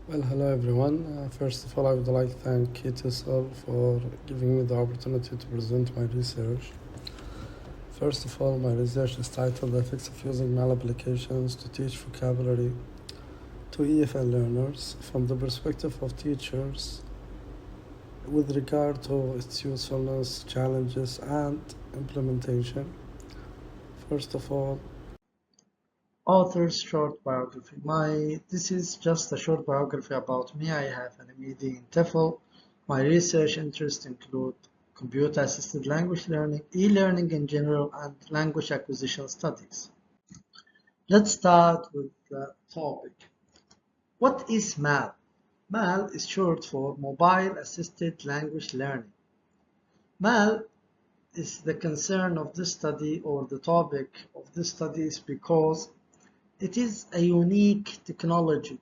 Well, hello everyone. First of all, I would like to thank Korea TESOL for giving me the opportunity to present my research. First of all, my research is titled The Effects of Using Mail Applications to Teach Vocabulary to EFL Learners from the perspective of teachers with regard to its usefulness, challenges, and implementation. First of all, Author's short biography. This is just a short biography about me. I have an MD in TEFL. My research interests include computer-assisted language learning, e-learning in general, and language acquisition studies. Let's start with the topic. What is MAL? MAL is short for Mobile Assisted Language Learning. MAL is the concern of this study, or the topic of this study, is because it is a unique technology.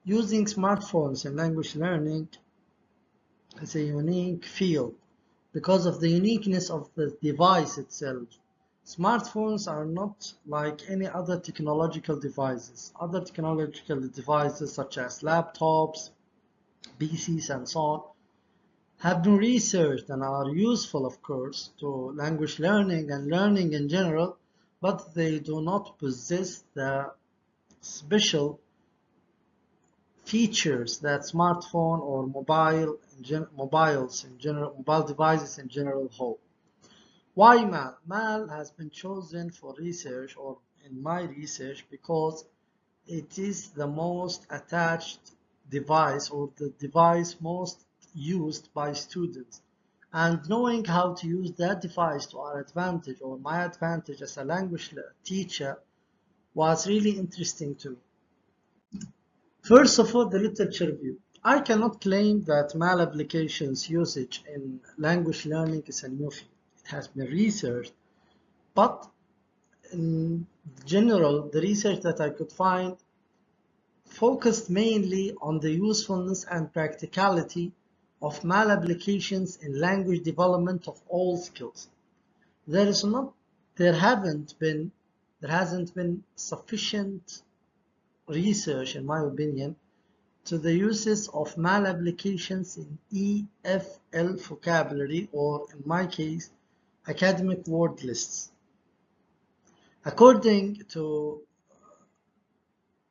Using smartphones in language learning is a unique field because of the uniqueness of the device itself. Smartphones are not like any other technological devices. Other technological devices such as laptops, PCs, and so on have been researched and are useful, of course, to language learning and learning in general, but they do not possess the special features that smartphone or mobile devices in general hold. Why MAL? MAL has been chosen for research, or in my research, because it is the most attached device, or the device most used by students. And knowing how to use that device to our advantage, or my advantage as a language teacher, was really interesting to me. First of all, the literature review. I cannot claim that malapplications usage in language learning is a new field. It has been researched, but in general, the research that I could find focused mainly on the usefulness and practicality of malapplications in language development of all skills. There is not, there haven't been, there hasn't been sufficient research, in my opinion, to the uses of malapplications in EFL vocabulary, or in my case, academic word lists. According to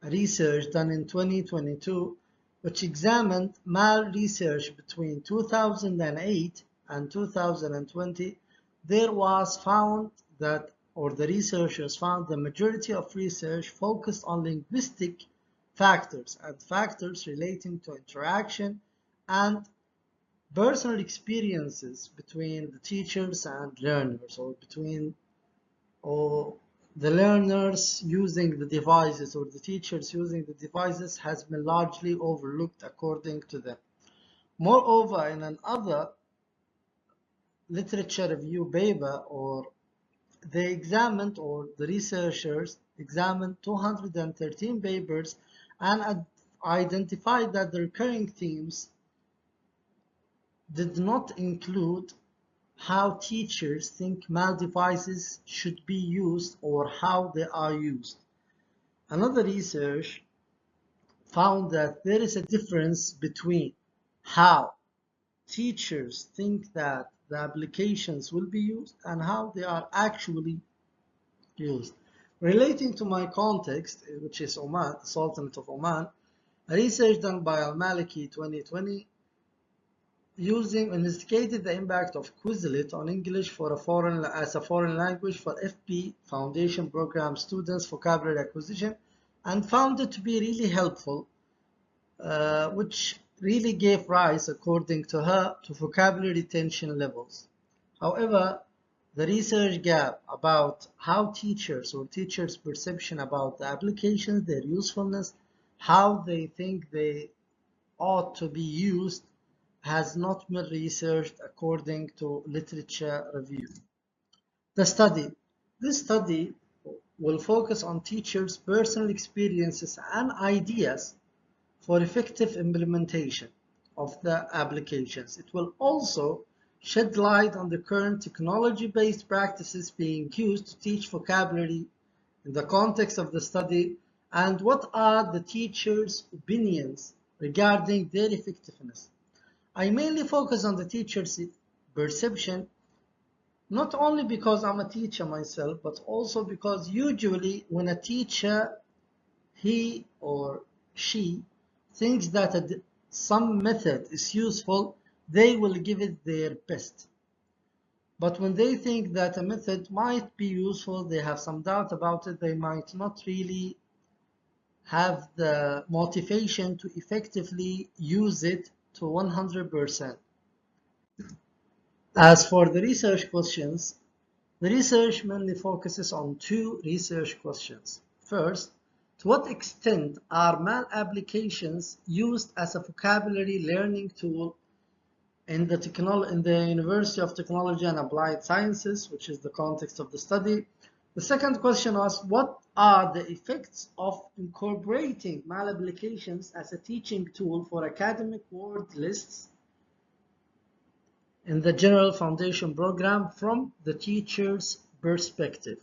research done in 2022, which examined mal research between 2008 and 2020, there was found that, or the researchers found, the majority of research focused on linguistic factors and factors relating to interaction and personal experiences between the teachers and learners, or between or the learners using the devices or the teachers using the devices has been largely overlooked according to them. Moreover, in another literature review paper, or they examined, or the researchers examined 213 papers and identified that the recurring themes did not include how teachers think mal devices should be used or how they are used. Another research found that there is a difference between how teachers think that the applications will be used and how they are actually used. Relating to my context, which is Oman, the Sultanate of Oman, a research done by Al-Maliki 2020 using investigated the impact of Quizlet on English for as a foreign language for FP Foundation program students vocabulary acquisition, and found it to be really helpful, which really gave rise, according to her, to vocabulary retention levels. However, the research gap about how teachers, or teachers' perception about the applications, their usefulness, how they think they ought to be used, has not been researched according to literature review. The study. This study will focus on teachers' personal experiences and ideas for effective implementation of the applications. It will also shed light on the current technology-based practices being used to teach vocabulary in the context of the study, and what are the teachers' opinions regarding their effectiveness. I mainly focus on the teacher's perception, not only because I'm a teacher myself, but also because usually when a teacher, he or she, thinks that some method is useful, they will give it their best. But when they think that a method might be useful, they have some doubt about it, they might not really have the motivation to effectively use it to 100%. As for the research questions, the research mainly focuses on two research questions. First, to what extent are math applications used as a vocabulary learning tool in the University of Technology and Applied Sciences, which is the context of the study? The second question was, what are the effects of incorporating math applications as a teaching tool for academic word lists in the General Foundation program from the teacher's perspective?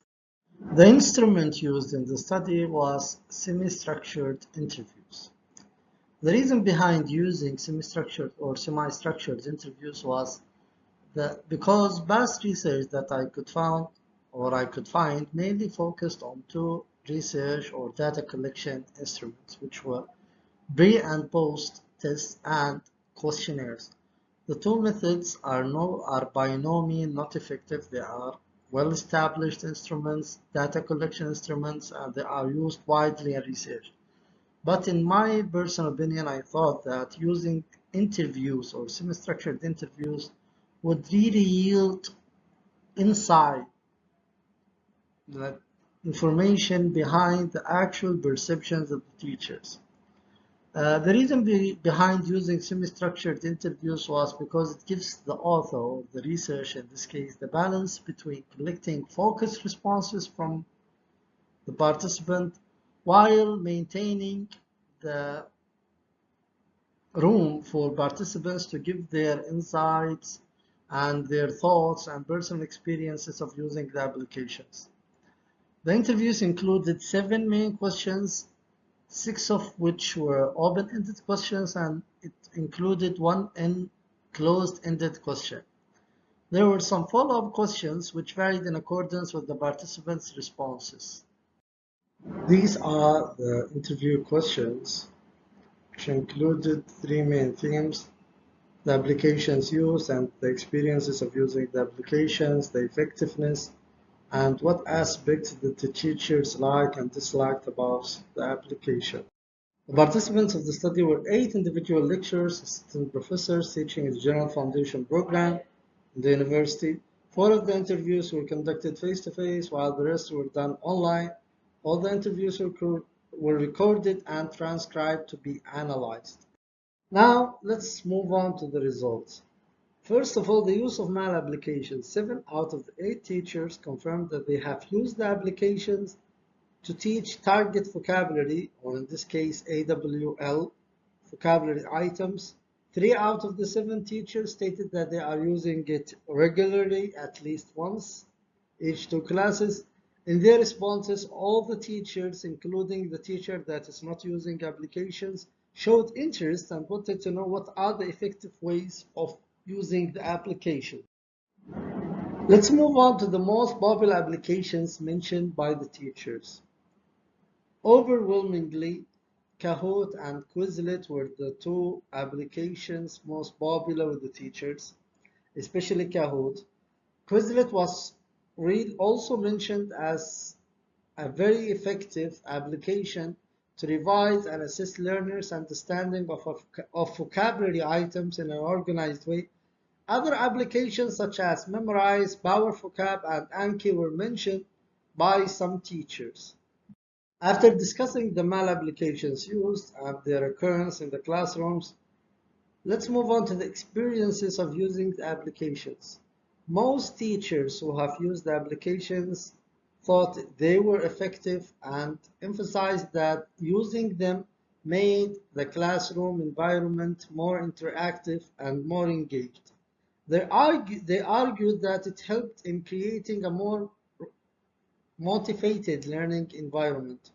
The instrument used in the study was semi-structured interviews. The reason behind using semi-structured or semi-structured interviews was that because past research that I could find mainly focused on two research or data collection instruments, which were pre and post tests and questionnaires. The two methods are by no means not effective. They are well-established instruments, data collection instruments, and they are used widely in research. But in my personal opinion, I thought that using interviews or semi-structured interviews would really yield insight, the information behind the actual perceptions of the teachers. The reason behind using semi-structured interviews was because it gives the author or the research, in this case, the balance between collecting focused responses from the participant while maintaining the room for participants to give their insights and their thoughts and personal experiences of using the applications. The interviews included 7 main questions, 6 of which were open-ended questions, and it included one closed-ended question. There were some follow-up questions which varied in accordance with the participants' responses. These are the interview questions, which included 3 main themes: the applications used and the experiences of using the applications, the effectiveness, and what aspects did the teachers like and disliked about the application. The participants of the study were 8 individual lecturers, assistant professors teaching the General Foundation program in the university. 4 of the interviews were conducted face-to-face, while the rest were done online. All the interviews were recorded and transcribed to be analyzed. Now, let's move on to the results. First of all, the use of math applications. 7 out of the 8 teachers confirmed that they have used the applications to teach target vocabulary, or in this case AWL, vocabulary items. 3 out of the 7 teachers stated that they are using it regularly, at least once each 2 classes. In their responses, all the teachers, including the teacher that is not using applications, showed interest and wanted to know what are the effective ways of using the application. Let's move on to the most popular applications mentioned by the teachers. Overwhelmingly, Kahoot and Quizlet were the 2 applications most popular with the teachers, especially Kahoot. Quizlet was also mentioned as a very effective application to revise and assist learners' understanding of vocabulary items in an organized way. Other applications such as Memrise, Power Vocab, and Anki were mentioned by some teachers. After discussing the math applications used and their occurrence in the classrooms, let's move on to the experiences of using the applications. Most teachers who have used the applications thought they were effective and emphasized that using them made the classroom environment more interactive and more engaged. They argued that it helped in creating a more motivated learning environment.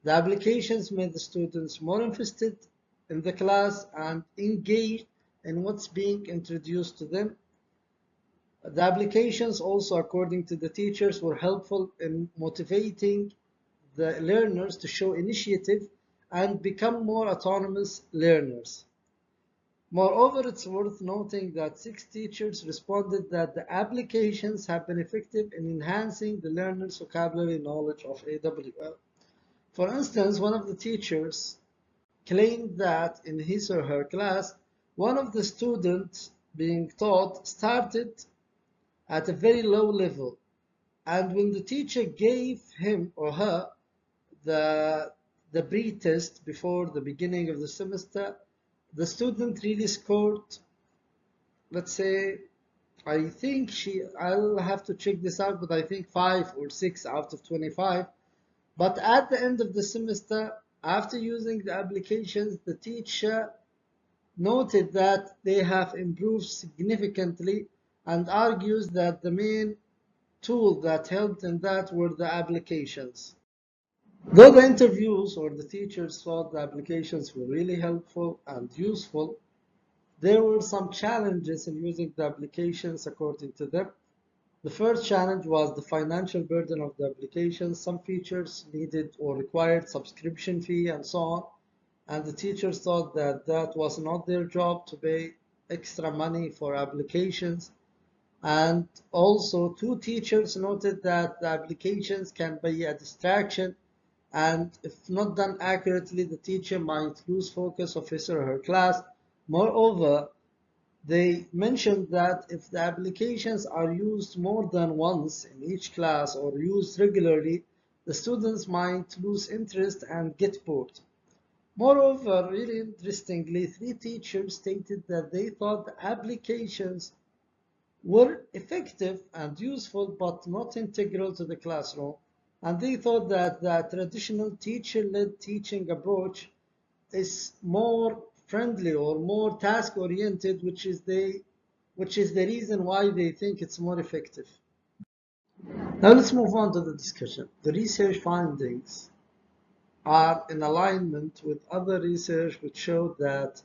The applications made the students more interested in the class and engage in what's being introduced to them. The applications also, according to the teachers, were helpful in motivating the learners to show initiative and become more autonomous learners. Moreover, it's worth noting that 6 teachers responded that the applications have been effective in enhancing the learner's vocabulary knowledge of AWL. For instance, one of the teachers claimed that in his or her class, one of the students being taught started at a very low level, and when the teacher gave him or her the pre-test before the beginning of the semester, the student really scored, let's say, I'll have to check this out, but I think 5 or 6 out of 25. But at the end of the semester, after using the applications, the teacher noted that they have improved significantly and argues that the main tool that helped in that were the applications. Though the interviews or the teachers thought the applications were really helpful and useful, there were some challenges in using the applications according to them. The first challenge was the financial burden of the applications. Some features needed or required subscription fee and so on, and the teachers thought that that was not their job to pay extra money for applications. And also, 2 teachers noted that the applications can be a distraction, and if not done accurately, the teacher might lose focus of his or her class. Moreover, they mentioned that if the applications are used more than once in each class or used regularly, the students might lose interest and get bored. Moreover, really interestingly, 3 teachers stated that they thought the applications were effective and useful but not integral to the classroom, and they thought that the traditional teacher-led teaching approach is more friendly or more task-oriented, which is the reason why they think it's more effective. Now let's move on to the discussion. The research findings are in alignment with other research which showed that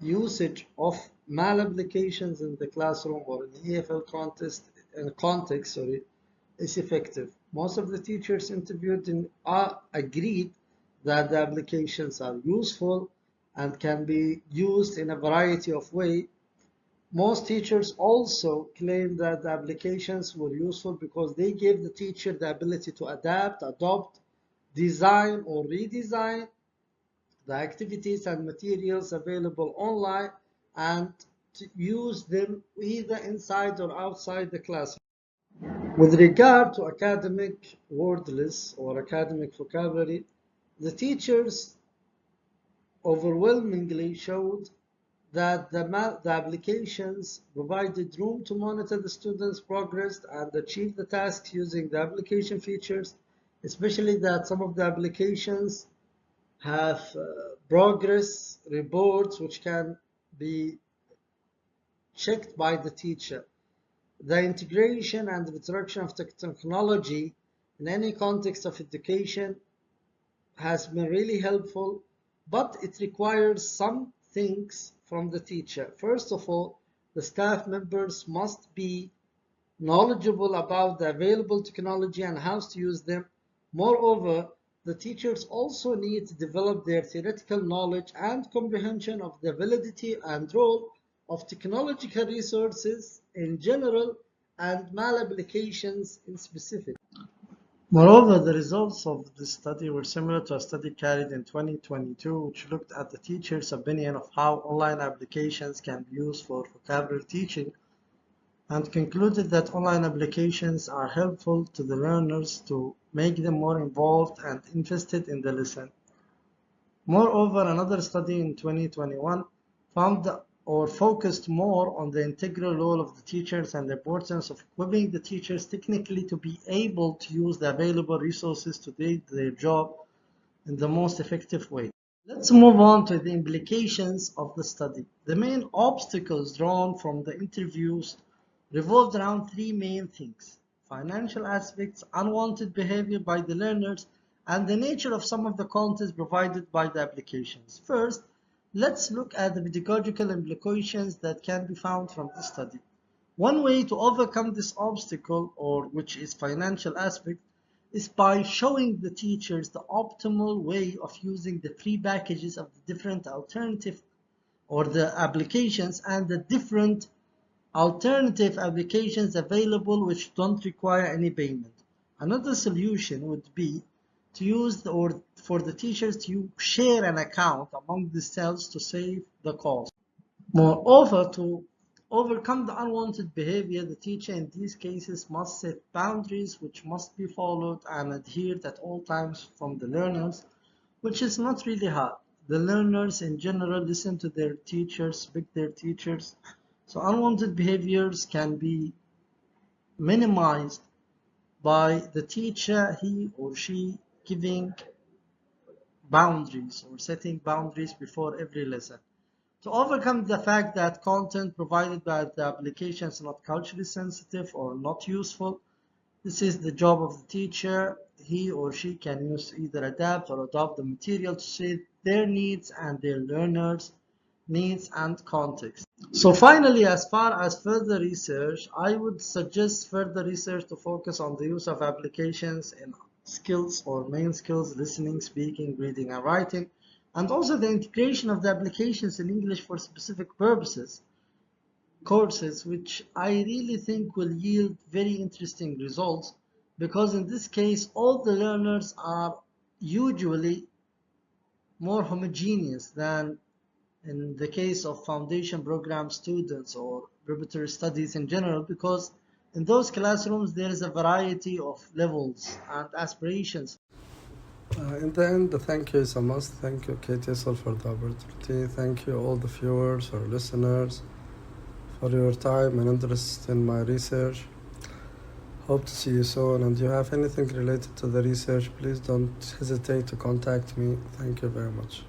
usage of malapplications in the classroom or in the EFL context is effective. Most of the teachers interviewed agreed that the applications are useful and can be used in a variety of ways. Most teachers also claim that the applications were useful because they gave the teacher the ability to adapt, adopt, design, or redesign the activities and materials available online and to use them either inside or outside the classroom. With regard to academic word lists or academic vocabulary, the teachers overwhelmingly showed that the applications provided room to monitor the students' progress and achieve the tasks using the application features, especially that some of the applications have progress reports which can be checked by the teacher. The integration and introduction of technology in any context of education has been really helpful, but it requires some things from the teacher. First of all, the staff members must be knowledgeable about the available technology and how to use them. Moreover, the teachers also need to develop their theoretical knowledge and comprehension of the validity and role of technological resources in general and malapplications in specific. Moreover, the results of this study were similar to a study carried in 2022, which looked at the teacher's opinion of how online applications can be used for vocabulary teaching and concluded that online applications are helpful to the learners to make them more involved and invested in the lesson. Moreover, another study in 2021 found or focused more on the integral role of the teachers and the importance of equipping the teachers technically to be able to use the available resources to do their job in the most effective way. Let's move on to the implications of the study. The main obstacles drawn from the interviews revolved around 3 main things: financial aspects, unwanted behavior by the learners, and the nature of some of the content provided by the applications. First, Let's look at the pedagogical implications that can be found from this study. One way to overcome this obstacle, or which is financial aspect, is by showing the teachers the optimal way of using the free packages of the different alternative or the applications and the different alternative applications available which don't require any payment. Another solution would be to use or for the teachers to share an account among themselves to save the cost. Moreover, to overcome the unwanted behavior, the teacher in these cases must set boundaries which must be followed and adhered at all times from the learners, which is not really hard. The learners in general listen to their teachers, speak their teachers, so unwanted behaviors can be minimized by the teacher, he or she giving boundaries or setting boundaries before every lesson. To overcome the fact that content provided by the application is not culturally sensitive or not useful, this is the job of the teacher. He or she can either adapt or adopt the material to suit their needs and their learners' needs and context. So finally, as far as further research, I would suggest further research to focus on the use of applications in skills or main skills, listening, speaking, reading, and writing, and also the integration of the applications in English for specific purposes, courses, which I really think will yield very interesting results, because in this case, all the learners are usually more homogeneous than in the case of foundation program students or preparatory studies in general, because in those classrooms there is a variety of levels and aspirations. In the end, thank you so much. Thank you, KTESOL, for the opportunity. Thank you, all the viewers or listeners, for your time and interest in my research. Hope to see you soon. And if you have anything related to the research, please don't hesitate to contact me. Thank you very much.